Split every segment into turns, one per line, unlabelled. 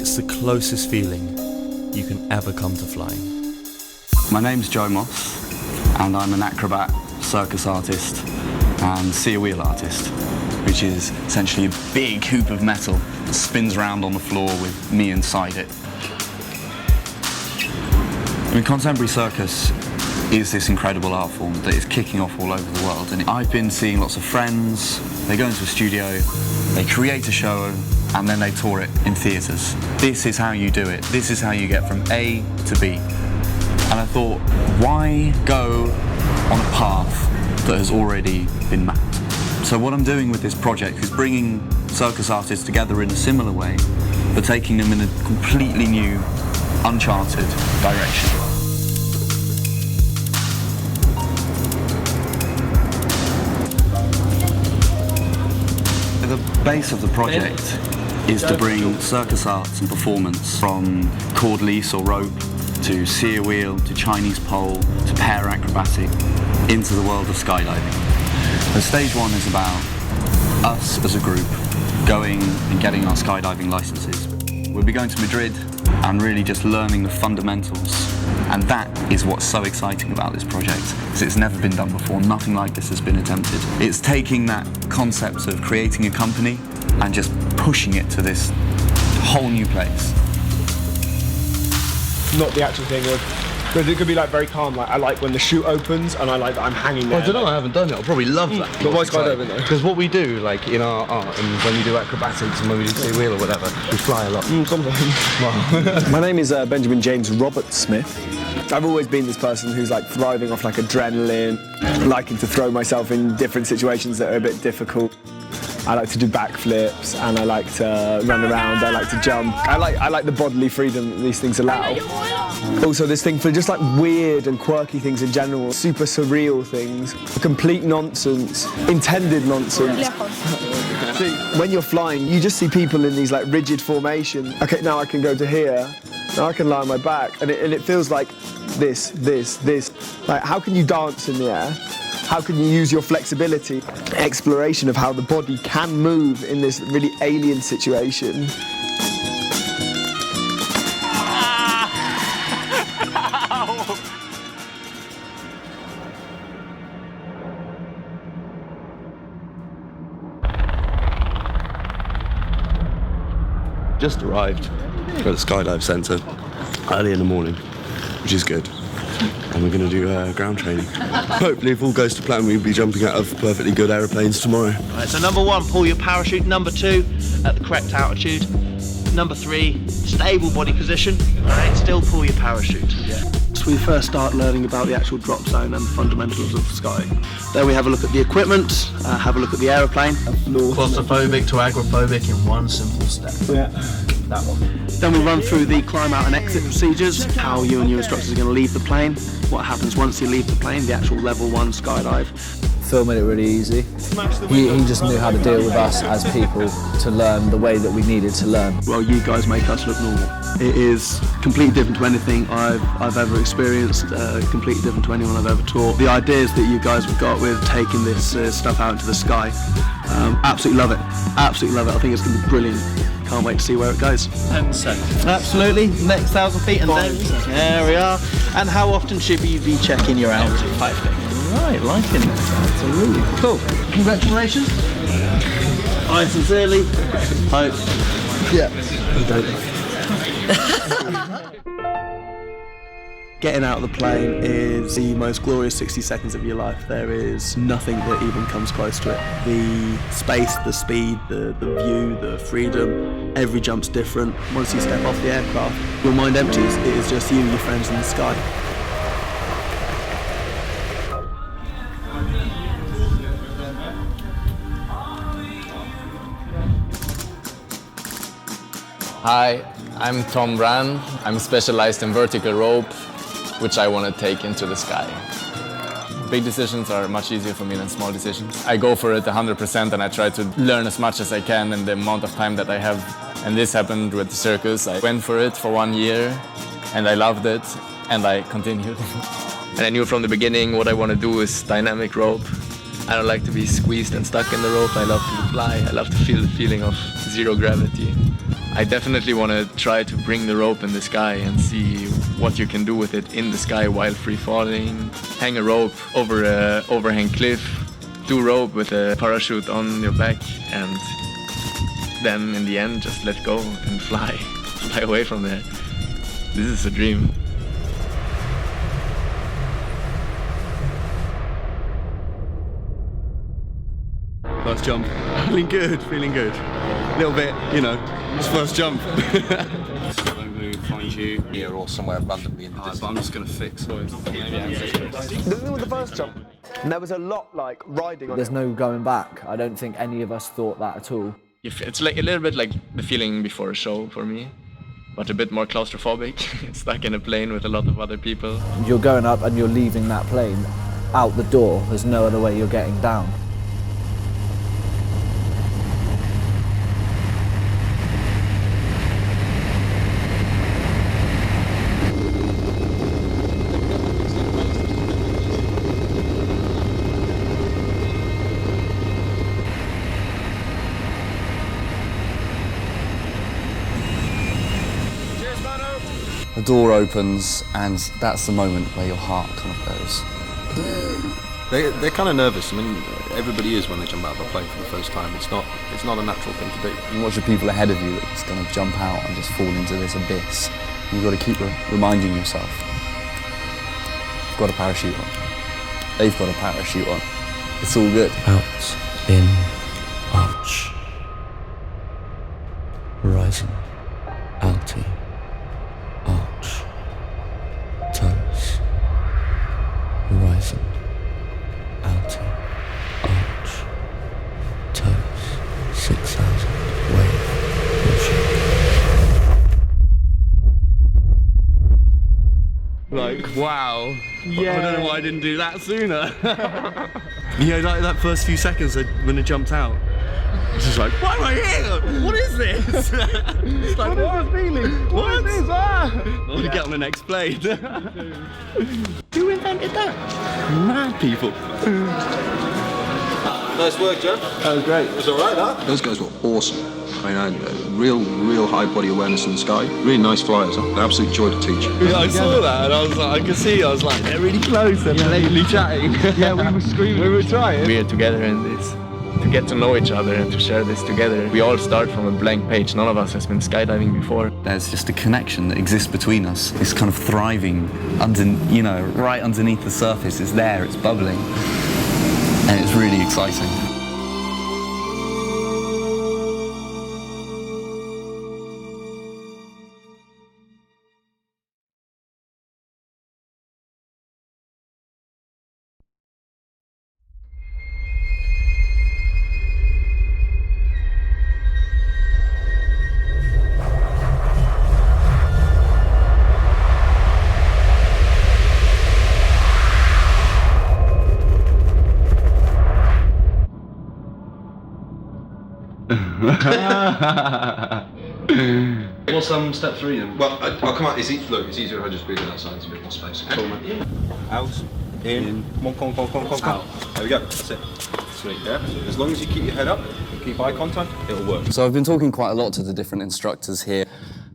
It's the closest feeling you can ever come to flying.
My name's Joe Moss, and I'm an acrobat, circus artist, and see a wheel artist, which is essentially a big hoop of metal that spins around on the floor with me inside it. I mean, contemporary circus is this incredible art form that is kicking off all over the world. And I've been seeing lots of friends, they go into a studio, they create a show, and then they tour it in theatres. This is how you do it. This is how you get from A to B. And I thought, why go on a path that has already been mapped? So what I'm doing with this project is bringing circus artists together in a similar way, but taking them in a completely new, uncharted direction. The base of the project is to bring circus arts and performance from cord leash or rope to sear wheel to Chinese pole to pair acrobatic into the world of skydiving. So stage one is about us as a group going and getting our skydiving licenses. We'll be going to Madrid and really just learning the fundamentals. And that is what's so exciting about this project, because it's never been done before. Nothing like this has been attempted. It's taking that concept of creating a company and just pushing it to this whole new place.
Not the actual thing of, because it could be like very calm. Like I like when the chute opens and I like that I'm hanging there.
Well, I don't know, I haven't done it. I'll probably love that.
But why skydiving though?
Because what we do, like in our art, and when we do acrobatics and when we do say wheel or whatever, we fly a lot.
Sometimes. My name is Benjamin James Robert Smith. I've always been this person who's like thriving off like adrenaline, liking to throw myself in different situations that are a bit difficult. I like to do backflips and I like to run around, I like to jump. I like the bodily freedom that these things allow. Also this thing for just like weird and quirky things in general, super surreal things, complete nonsense, intended nonsense. See, when you're flying, you just see people in these like rigid formation. Okay, now I can go to here, now I can lie on my back, and it feels like this. Like, how can you dance in the air? How can you use your flexibility? Exploration of how the body can move in this really alien situation.
Just arrived at the Skydive Centre early in the morning, which is good. And we're going to do ground training. Hopefully, if all goes to plan, we'll be jumping out of perfectly good aeroplanes tomorrow.
Right, so number 1, pull your parachute. Number 2, at the correct altitude. Number 3, stable body position. All right, still pull your parachute. Yeah. So we first start learning about the actual drop zone and the fundamentals of the sky. Then we have a look at the equipment, have a look at the aeroplane. Claustrophobic to agoraphobic in one simple step.
Yeah.
That one. Then we run through the climb out and exit procedures, how you and your instructors are going to leave the plane, what happens once you leave the plane, the actual level 1 skydive.
Phil made it really easy. He just knew how to deal with us as people to learn the way that we needed to learn.
Well, you guys make us look normal. It is completely different to anything I've ever experienced, completely different to anyone I've ever taught. The ideas that you guys have got with taking this stuff out into the sky, absolutely love it. Absolutely love it. I think it's going to be brilliant. Can't wait to see where it goes. 10%. Absolutely. Next 1,000 feet and then there we are. And how often should you be checking your altitude? 5 days. Right, liking it. Absolutely. Cool. Congratulations. I sincerely hope. Yeah. You don't. Getting out of the plane is the most glorious 60 seconds of your life. There is nothing that even comes close to it. The space, the speed, the view, the freedom, every jump's different. Once you step off the aircraft, your mind empties. It is just you and your friends in the sky.
Hi, I'm Tom Brand. I'm specialized in vertical rope, which I want to take into the sky. Big decisions are much easier for me than small decisions. I go for it 100% and I try to learn as much as I can in the amount of time that I have. And this happened with the circus. I went for it for 1 year and I loved it and I continued.
And I knew from the beginning what I want to do is dynamic rope. I don't like to be squeezed and stuck in the rope. I love to fly. I love to feel the feeling of zero gravity. I definitely want to try to bring the rope in the sky and see what you can do with it in the sky while free falling. Hang a rope over a overhang cliff, do rope with a parachute on your back, and then in the end just let go and fly away from there. This is a dream.
First jump. Feeling good, feeling good. A little bit, you know, it's first jump.
I'm going to find you
Here or somewhere randomly in the distance.
but I'm just going to fix it.
The thing with the first jump, and there was a lot like riding on
There's
it.
no going back. I don't think any of us thought that at all.
It's like a little bit like the feeling before a show for me, but a bit more claustrophobic. Stuck in a plane with a lot of other people.
You're going up and you're leaving that plane out the door. There's no other way you're getting down.
The door opens, and that's the moment where your heart kind of goes.
They're kind of nervous. I mean, everybody is when they jump out of a plane for the first time. It's not a natural thing to do.
You watch the people ahead of you that's going to jump out and just fall into this abyss. You've got to keep reminding yourself. You've got a parachute on. They've got a parachute on. It's all good.
Out, in, arch. Horizon, outie, arch. Toes. Horizon, outie, arch. Toes. 6,000, wave, pushing.
Like, wow. Yeah. I don't know why I didn't do that sooner. You know, like that first few seconds when it jumped out. It's just like, why am I here? What is this? It's like, what is this feeling? What is this? I want to get on the next plane. Who invented that? Mad people.
Nice work, Joe.
That was great.
It was all right, that. Those guys were awesome. I mean, real high body awareness in the sky. Really nice flyers. Huh? Absolute joy to teach.
Yeah, I saw that and I was like, I could see, I was like, they're really close, they're blatantly chatting.
Yeah, we were screaming. We were trying.
We are together in this, to get to know each other and to share this together. We all start from a blank page. None of us has been skydiving before.
There's just a connection that exists between us. It's kind of thriving under, you know, right underneath the surface. It's there, it's bubbling. And it's really exciting.
What's step 3 then? Well, I'll come out. It's easier if I just move it outside. It's a bit more space. Cool, man. Out, in, come on. Out. There we go. That's it. Sweet. Yeah. As long as you keep your head up, keep eye contact, it'll work.
So I've been talking quite a lot to the different instructors here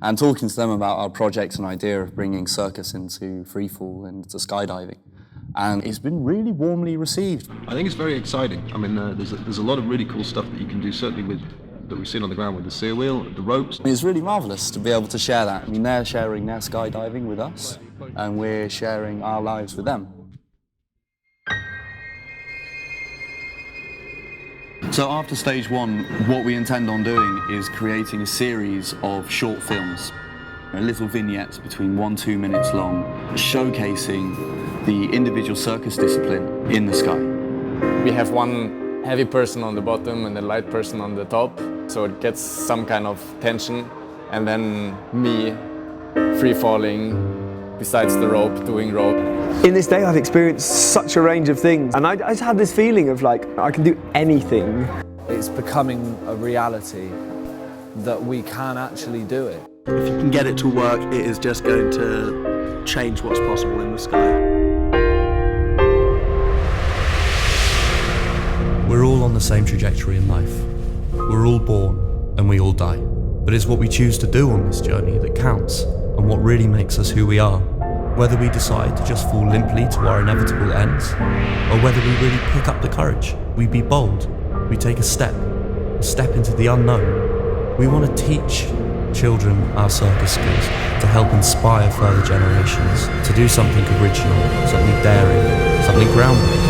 and talking to them about our project and idea of bringing circus into freefall and to skydiving. And it's been really warmly received.
I think it's very exciting. I mean, there's a lot of really cool stuff that you can do, certainly that we've seen on the ground with the steer wheel, the ropes.
It's really marvellous to be able to share that. I mean, they're sharing their skydiving with us, and we're sharing our lives with them. So after stage 1, what we intend on doing is creating a series of short films, little vignettes between 1-2 minutes long, showcasing the individual circus discipline in the sky.
We have one heavy person on the bottom and a light person on the top, so it gets some kind of tension, and then me free falling besides the rope, doing rope.
In this day, I've experienced such a range of things, and I just had this feeling of like, I can do anything.
It's becoming a reality that we can actually do it.
If you can get it to work, it is just going to change what's possible in the sky.
We're all on the same trajectory in life. We're all born and we all die. But it's what we choose to do on this journey that counts, and what really makes us who we are. Whether we decide to just fall limply to our inevitable ends, or whether we really pick up the courage, we be bold, we take a step into the unknown. We want to teach children our circus skills to help inspire further generations to do something original, something daring, something groundbreaking.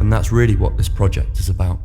And that's really what this project is about.